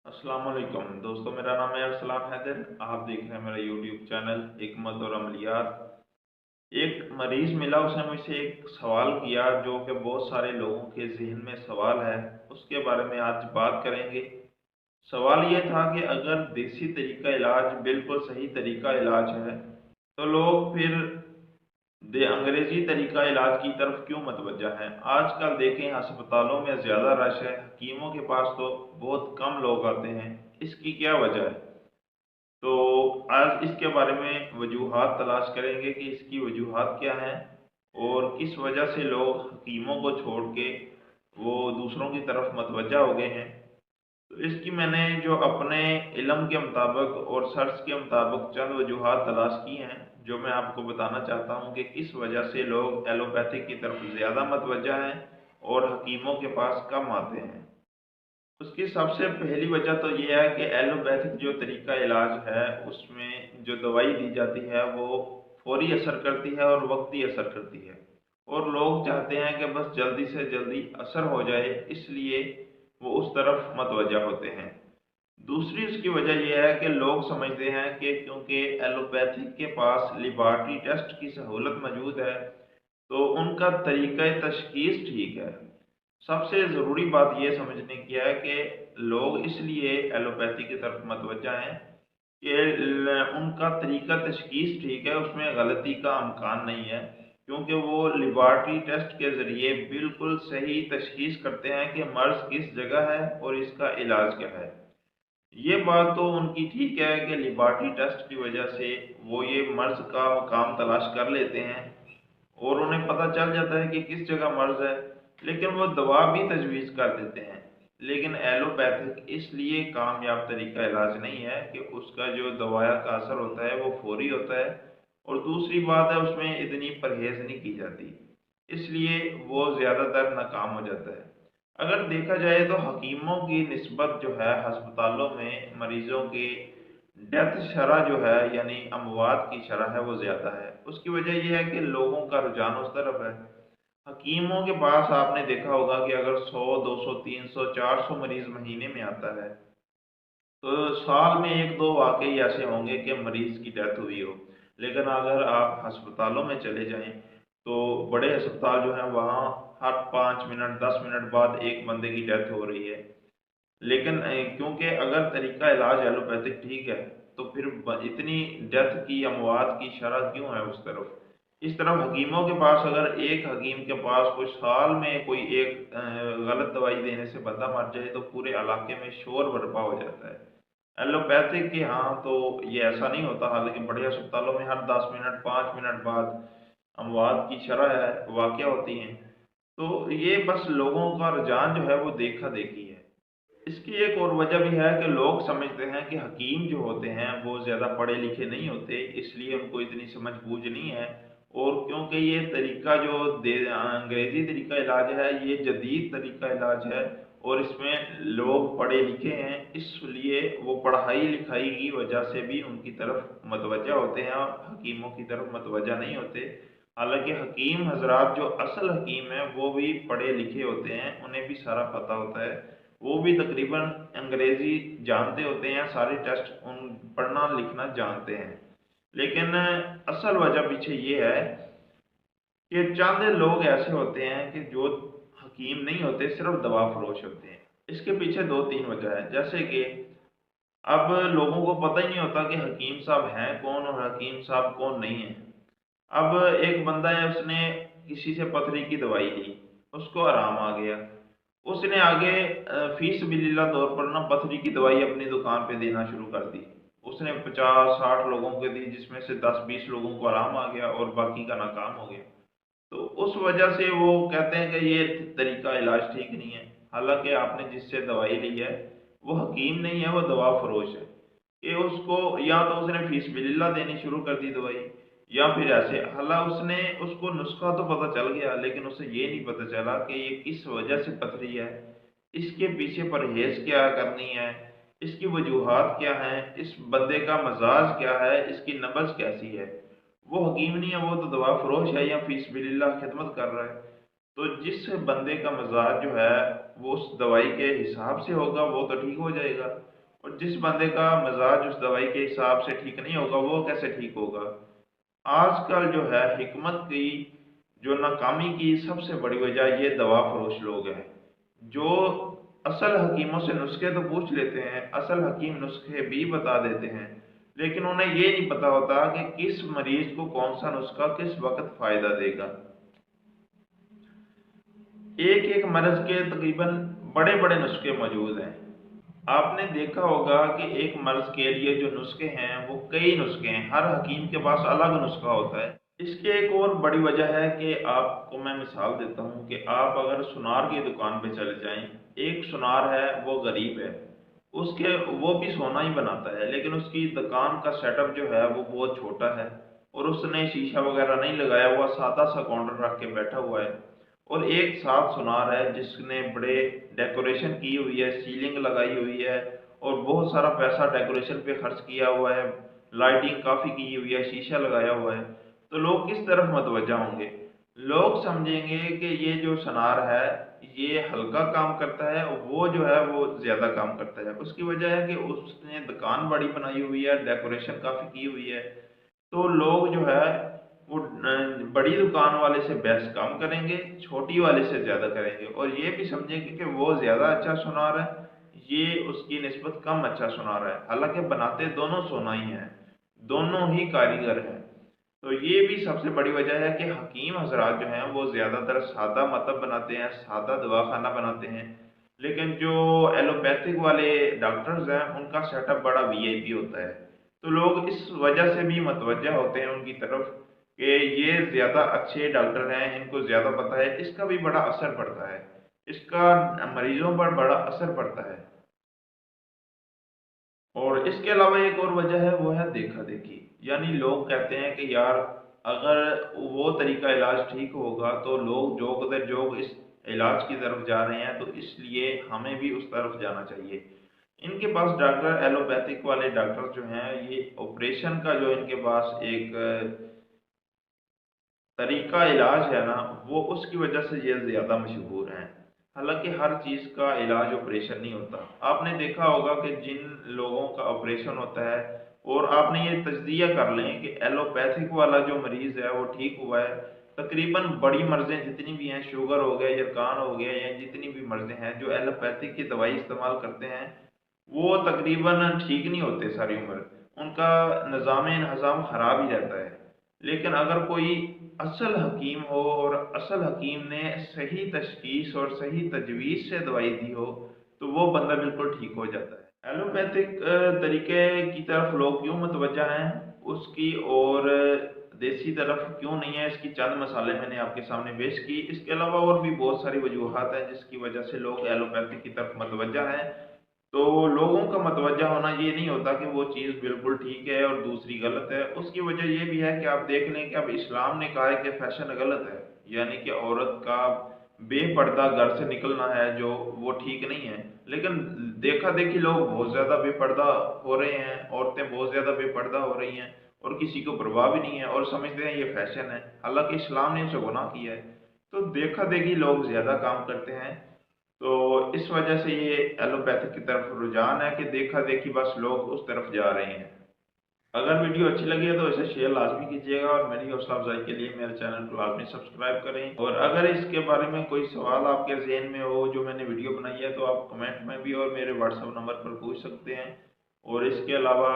अस्सलाम वालेकुम दोस्तों, मेरा नाम है अरसलान हैदर। आप देख रहे हैं मेरा यूट्यूब चैनल हिकमत और अमलियात। एक मरीज मिला, उसने मुझसे एक सवाल किया जो कि बहुत सारे लोगों के जहन में सवाल है। उसके बारे में आज बात करेंगे। सवाल ये था कि अगर देसी तरीका इलाज बिल्कुल सही तरीका इलाज है तो लोग फिर अंग्रेजी तरीका इलाज की तरफ क्यों मतवज्जा है। आजकल देखें, अस्पतालों में ज़्यादा रश है, हकीमों के पास तो बहुत कम लोग आते हैं। इसकी क्या वजह है? तो आज इसके बारे में वजूहात तलाश करेंगे कि इसकी वजूहात क्या हैं और किस वजह से लोग हकीमों को छोड़ के वो दूसरों की तरफ मतवज्जा हो गए हैं। तो इसकी मैंने जो अपने इल्म के मुताबिक और सर्च के मुताबिक चंद वजूहात तलाश की हैं, जो मैं आपको बताना चाहता हूँ कि किस वजह से लोग एलोपैथिक की तरफ ज़्यादा मतवज्जा हैं और हकीमों के पास कम आते हैं। उसकी सबसे पहली वजह तो ये है कि एलोपैथिक जो तरीका इलाज है उसमें जो दवाई दी जाती है वो फौरी असर करती है और वक्ती असर करती है, और लोग चाहते हैं कि बस जल्दी से जल्दी असर हो जाए, इसलिए वो उस तरफ मतवजह होते हैं। दूसरी उसकी वजह यह है कि लोग समझते हैं कि क्योंकि एलोपैथिक के पास लिबार्टी टेस्ट की सहूलत मौजूद है तो उनका तरीक़ा तशख़ीस ठीक है। सबसे ज़रूरी बात ये समझने की है कि लोग इसलिए एलोपैथी की तरफ मतवज्जा हैं कि उनका तरीका तशख़ीस ठीक है, उसमें गलती का अमकान नहीं है, क्योंकि वो लेबॉरेटरी टेस्ट के ज़रिए बिल्कुल सही तशख़ीस करते हैं कि मर्ज़ किस जगह है और इसका इलाज क्या है। ये बात तो उनकी ठीक है कि लेबॉरेटरी टेस्ट की वजह से वो ये मर्ज़ का काम तलाश कर लेते हैं और उन्हें पता चल जाता है कि किस जगह मर्ज़ है, लेकिन वो दवा भी तजवीज़ कर देते हैं। लेकिन एलोपैथिक इसलिए कामयाब तरीका इलाज नहीं है कि उसका जो दवाया का असर होता है वो फौरी होता है, और दूसरी बात है उसमें इतनी परहेज़ नहीं की जाती, इसलिए वो ज़्यादातर नाकाम हो जाता है। अगर देखा जाए तो हकीमों की निस्बत जो है अस्पतालों में मरीज़ों की डेथ शरह जो है, यानी अमवात की शरह है, वो ज़्यादा है। उसकी वजह ये है कि लोगों का रुझान उस तरफ है। हकीमों के पास आपने देखा होगा कि अगर 100, 200, 300, 400 मरीज़ महीने में आता है तो साल में 1-2 वाक़ई ऐसे होंगे कि मरीज़ की डेथ हुई हो। लेकिन अगर आप अस्पतालों में चले जाएँ, तो बड़े अस्पताल जो हैं वहाँ हर 5 मिनट, 10 मिनट बाद एक बंदे की डेथ हो रही है। लेकिन क्योंकि अगर तरीका इलाज एलोपैथिक ठीक है, तो फिर इतनी डेथ की, अमवात की शरह क्यों है उस तरफ। इस तरफ हकीमों के पास, अगर एक हकीम के पास कोई साल में कोई एक गलत दवाई देने से बंदा मर जाए तो पूरे इलाके में शोर बर्पा हो जाता है। एलोपैथिक के यहाँ तो ये ऐसा नहीं होता, हालांकि बड़े अस्पतालों में हर 10 मिनट, 5 मिनट बाद अमवात की शरह है वाक़या होती हैं। तो ये बस लोगों का रुझान जो है वो देखा देखी है। इसकी एक और वजह भी है कि लोग समझते हैं कि हकीम जो होते हैं वो ज़्यादा पढ़े लिखे नहीं होते, इसलिए उनको इतनी समझ बूझ नहीं है। और क्योंकि ये तरीका जो अंग्रेज़ी तरीका इलाज है, ये जदीद तरीका इलाज है और इसमें लोग पढ़े लिखे हैं, इसलिए वो पढ़ाई लिखाई की वजह से भी उनकी तरफ मतवजह होते हैं और हकीमों की तरफ मतवजह नहीं होते। हालांकि हकीम हजरात जो असल हकीम हैं वो भी पढ़े लिखे होते हैं, उन्हें भी सारा पता होता है, वो भी तकरीबन अंग्रेजी जानते होते हैं, सारे टेस्ट उन पढ़ना लिखना जानते हैं। लेकिन असल वजह पीछे ये है कि चंद लोग ऐसे होते हैं कि जो हकीम नहीं होते, सिर्फ दवा फरोश होते हैं। इसके पीछे दो तीन वजह है, जैसे कि अब लोगों को पता ही नहीं होता कि हकीम साहब हैं कौन और हकीम साहब कौन नहीं है। अब एक बंदा है, उसने किसी से पथरी की दवाई ली, उसको आराम आ गया, उसने आगे फीसबिलिल्लाह तौर पर ना पथरी की दवाई अपनी दुकान पे देना शुरू कर दी। उसने 50-60 लोगों को दी, जिसमें से 10-20 लोगों को आराम आ गया और बाकी का नाकाम हो गया। तो उस वजह से वो कहते हैं कि ये तरीका इलाज ठीक नहीं है। हालांकि आपने जिससे दवाई ली है वो हकीम नहीं है, वो दवा फरोश है। कि उसको या तो उसने फीसबिलिल्लाह देनी शुरू कर दी दवाई, या फिर ऐसे उसने उसको नुस्खा तो पता चल गया, लेकिन उसे ये नहीं पता चला कि ये किस वजह से पथरी है, इसके पीछे परहेज क्या करनी है, इसकी वजूहात क्या हैं, इस बंदे का मजाज क्या है, इसकी नब्ज कैसी है। वो हकीम नहीं है, वो तो दवा फरोश है या फीसबिलिल्लाह खिदमत कर रहा है। तो जिस बंदे का मिजाज जो है वो उस दवाई के हिसाब से होगा वो तो ठीक हो जाएगा, और जिस बंदे का मिजाज उस दवाई के हिसाब से ठीक नहीं होगा वो कैसे ठीक होगा। आजकल जो है हिकमत की जो नाकामी की सबसे बड़ी वजह ये दवा फरोश लोग हैं, जो असल हकीमों से नुस्खे तो पूछ लेते हैं, असल हकीम नुस्खे भी बता देते हैं, लेकिन उन्हें ये नहीं पता होता कि किस मरीज को कौन सा नुस्खा किस वक्त फायदा देगा। एक एक मर्ज के तकरीबन बड़े बड़े नुस्खे मौजूद हैं। आपने देखा होगा कि एक मर्ज के लिए जो नुस्खे हैं वो कई नुस्खे हैं, हर हकीम के पास अलग नुस्खा होता है। इसकी एक और बड़ी वजह है कि आपको मैं मिसाल देता हूँ कि आप अगर सुनार की दुकान पे चले जाएं, एक सुनार है वो गरीब है, उसके वो भी सोना ही बनाता है, लेकिन उसकी दुकान का सेटअप जो है वो बहुत छोटा है, और उसने शीशा वगैरह नहीं लगाया हुआ, सादा सा काउंटर रख के बैठा हुआ है। और एक साथ सुनार है जिसने बड़े डेकोरेशन की हुई है, सीलिंग लगाई हुई है, और बहुत सारा पैसा डेकोरेशन पे खर्च किया हुआ है, लाइटिंग काफ़ी की हुई है, शीशा लगाया हुआ है। तो लोग किस तरफ मतवज्जा होंगे? लोग समझेंगे कि ये जो सुनार है ये हल्का काम करता है, और वो जो है वो ज़्यादा काम करता है। उसकी वजह है कि उसने दुकान बड़ी बनाई हुई है, डेकोरेशन काफ़ी की हुई है। तो लोग जो है वो बड़ी दुकान वाले से बहस कम करेंगे, छोटी वाले से ज़्यादा करेंगे, और ये भी समझेंगे कि वो ज़्यादा अच्छा सुनार है, ये उसकी निस्बत कम अच्छा सुनार है। हालांकि बनाते दोनों सोना ही हैं, दोनों ही कारीगर हैं। तो ये भी सबसे बड़ी वजह है कि हकीम हजरात जो हैं वो ज़्यादातर सादा मतब बनाते हैं, सादा दवाखाना बनाते हैं, लेकिन जो एलोपैथिक वाले डॉक्टर्स हैं उनका सेटअप बड़ा वीआईपी होता है। तो लोग इस वजह से भी मतवज्जा होते हैं उनकी तरफ कि ये ज़्यादा अच्छे डॉक्टर हैं, इनको ज़्यादा पता है, इसका भी बड़ा असर पड़ता है, इसका मरीजों पर बड़ा असर पड़ता है। और इसके अलावा एक और वजह है वो है देखा देखी, यानी लोग कहते हैं कि यार अगर वो तरीका इलाज ठीक होगा तो लोग जोग दर जोग इस इलाज की तरफ जा रहे हैं, तो इसलिए हमें भी उस तरफ जाना चाहिए। इनके पास डॉक्टर एलोपैथिक वाले डॉक्टर जो हैं ये ऑपरेशन का जो इनके पास एक तरीका इलाज है ना, वो उसकी वजह से ये ज़्यादा मशहूर हैं। हालांकि हर चीज़ का इलाज ऑपरेशन नहीं होता। आपने देखा होगा कि जिन लोगों का ऑपरेशन होता है, और आपने ये तज्जिया कर लें कि एलोपैथिक वाला जो मरीज़ है वो ठीक हुआ है, तकरीबन बड़ी मर्ज़ें जितनी भी हैं, शुगर हो गया, यरकान हो गया, या जितनी भी मर्ज़ें हैं जो एलोपैथिक की दवाई इस्तेमाल करते हैं, वो तकरीबन ठीक नहीं होते सारी उम्र, उनका निज़ाम इंहज़ाम ख़राब ही रहता है। लेकिन अगर कोई असल हकीम हो और असल हकीम ने सही तशखीस और सही तजवीज़ से दवाई दी हो, तो वो बंदा बिल्कुल ठीक हो जाता है। एलोपैथिक तरीके की तरफ लोग क्यों मुतवज्जा हैं, उसकी और देसी तरफ क्यों नहीं है, इसकी चंद मसाले मैंने आपके सामने पेश की। इसके अलावा और भी बहुत सारी वजूहात हैं जिसकी वजह से लोग एलोपैथिक की तरफ मुतवज्जा हैं। तो लोगों का मतवज्जा होना ये नहीं होता कि वो चीज़ बिल्कुल ठीक है और दूसरी गलत है। उसकी वजह ये भी है कि आप देख लें कि अब इस्लाम ने कहा है कि फैशन गलत है, यानी कि औरत का बेपर्दा घर से निकलना है जो वो ठीक नहीं है। लेकिन देखा देखी लोग बहुत ज़्यादा बेपर्दा हो रहे हैं, औरतें बहुत ज़्यादा बेपर्दा हो रही हैं, और किसी को परवाह भी नहीं है और समझते हैं ये फैशन है, हालांकि इस्लाम ने उसे गुनाह किया है। तो देखा देखी लोग ज़्यादा काम करते हैं, तो इस वजह से ये एलोपैथिक की तरफ रुझान है कि देखा देखी बस लोग उस तरफ जा रहे हैं। अगर वीडियो अच्छी लगी है तो इसे शेयर लाजमी कीजिएगा, और मेरी हौसला अफजाई के लिए मेरे चैनल को लाजमी सब्सक्राइब करें। और अगर इसके बारे में कोई सवाल आपके जहन में हो जो मैंने वीडियो बनाई है, तो आप कमेंट में भी और मेरे व्हाट्सएप नंबर पर पूछ सकते हैं। और इसके अलावा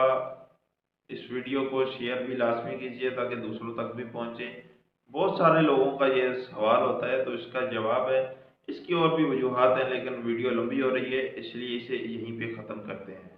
इस वीडियो को शेयर भी लाजमी कीजिए ताकि दूसरों तक भी पहुँचे। बहुत सारे लोगों का ये सवाल होता है तो इसका जवाब है। इसकी और भी वजूहात हैं, लेकिन वीडियो लंबी हो रही है इसलिए इसे यहीं पे ख़त्म करते हैं।